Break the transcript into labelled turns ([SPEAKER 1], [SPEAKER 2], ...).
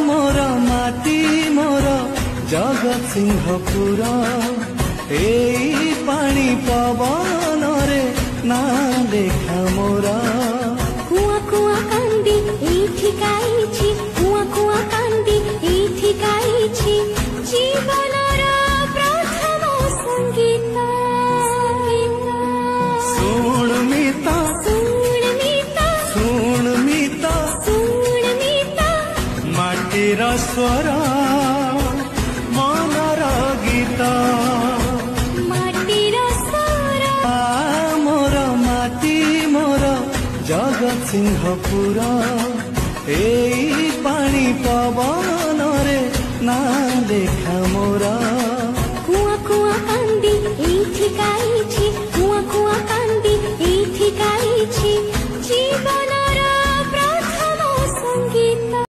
[SPEAKER 1] मोर माटी मोर जगत सिंहपुर एई पानी पवन रे ना देखा मोरा
[SPEAKER 2] कुआ कुआ कांदी एठी गाइछि कुआ कुआ कांदी एठी गाइछि जीवनर प्रथम संगीत
[SPEAKER 1] सुन मिता
[SPEAKER 2] सुन मिता
[SPEAKER 1] सुन मिता
[SPEAKER 2] सुन मिता
[SPEAKER 1] माटीर स्वर मनर गीत
[SPEAKER 2] माटीर स्वर
[SPEAKER 1] मोर माटी मोर जगत सिंहपुर एई पानी पवन रे ना देखा